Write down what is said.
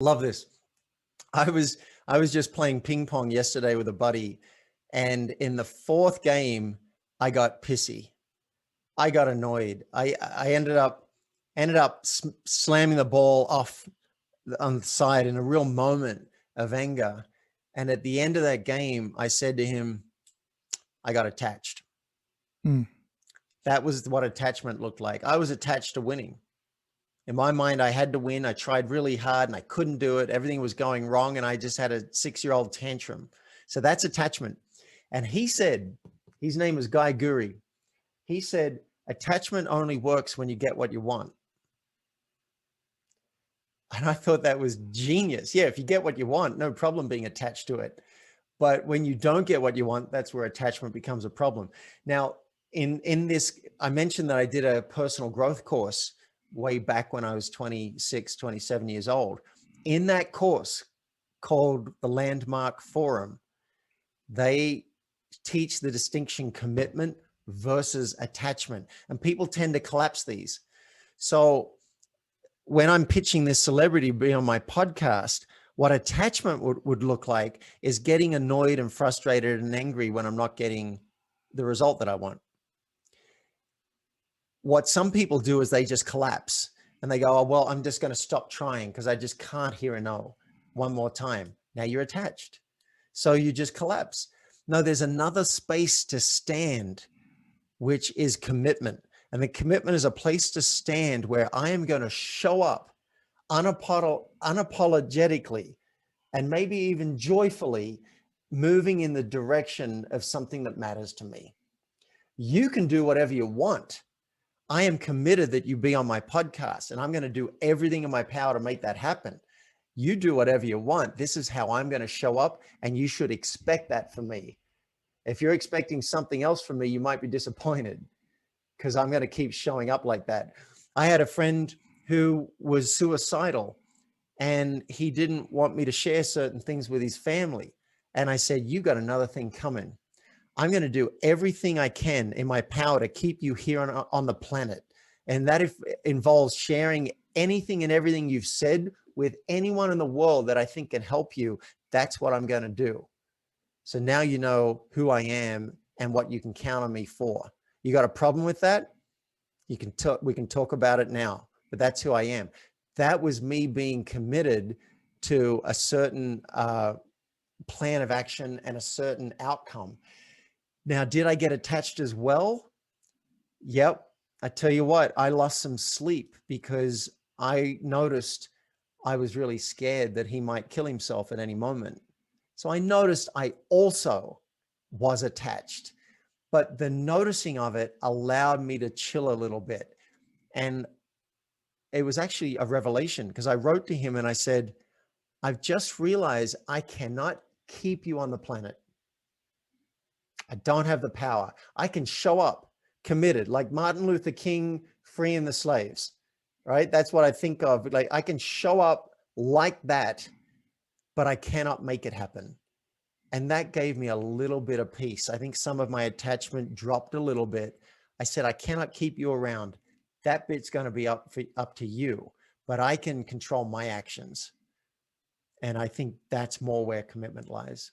Love this. I was I was just playing ping pong yesterday with a buddy, and in the fourth game, I got pissy. I got annoyed. I ended up slamming the ball off on the side in a real moment of anger. And at the end of that game, I said to him, I got attached. Mm. That was what attachment looked like. I was attached to winning. In my mind, I had to win. I tried really hard and I couldn't do it. Everything was going wrong. And I just had a 6-year-old tantrum. So that's attachment. And he said, his name was Guy Guri. He said, attachment only works when you get what you want. And I thought that was genius. Yeah, if you get what you want, no problem being attached to it. But when you don't get what you want, that's where attachment becomes a problem. Now, in this, I mentioned that I did a personal growth course way back when I was 26, 27 years old. In that course called the Landmark Forum, they teach the distinction commitment versus attachment. And people tend to collapse these. So when I'm pitching this celebrity to be on my podcast, what attachment would look like is getting annoyed and frustrated and angry when I'm not getting the result that I want. What some people do is they just collapse and they go, oh, well, I'm just going to stop trying because I just can't hear a no one more time. Now you're attached. So you just collapse. No, there's another space to stand, which is commitment. And the commitment is a place to stand where I am going to show up unapologetically and maybe even joyfully moving in the direction of something that matters to me. You can do whatever you want. I am committed that you be on my podcast and I'm going to do everything in my power to make that happen. You do whatever you want. This is how I'm going to show up, and you should expect that from me. If you're expecting something else from me, you might be disappointed because I'm going to keep showing up like that. I had a friend who was suicidal and he didn't want me to share certain things with his family. And I said, you got another thing coming. I'm going to do everything I can in my power to keep you here on the planet. And that involves sharing anything and everything you've said with anyone in the world that I think can help you. That's what I'm going to do. So now you know who I am and what you can count on me for. You got a problem with that? We can talk about it now, but that's who I am. That was me being committed to a certain plan of action and a certain outcome. Now, did I get attached as well? Yep. I tell you what, I lost some sleep because I noticed I was really scared that he might kill himself at any moment. So I noticed I also was attached, but the noticing of it allowed me to chill a little bit. And it was actually a revelation because I wrote to him and I said, I've just realized I cannot keep you on the planet. I don't have the power. I can show up committed, like Martin Luther King freeing the slaves, right? That's what I think of. Like I can show up like that, but I cannot make it happen. And that gave me a little bit of peace. I think some of my attachment dropped a little bit. I said, I cannot keep you around. That bit's going to be up to you, but I can control my actions. And I think that's more where commitment lies.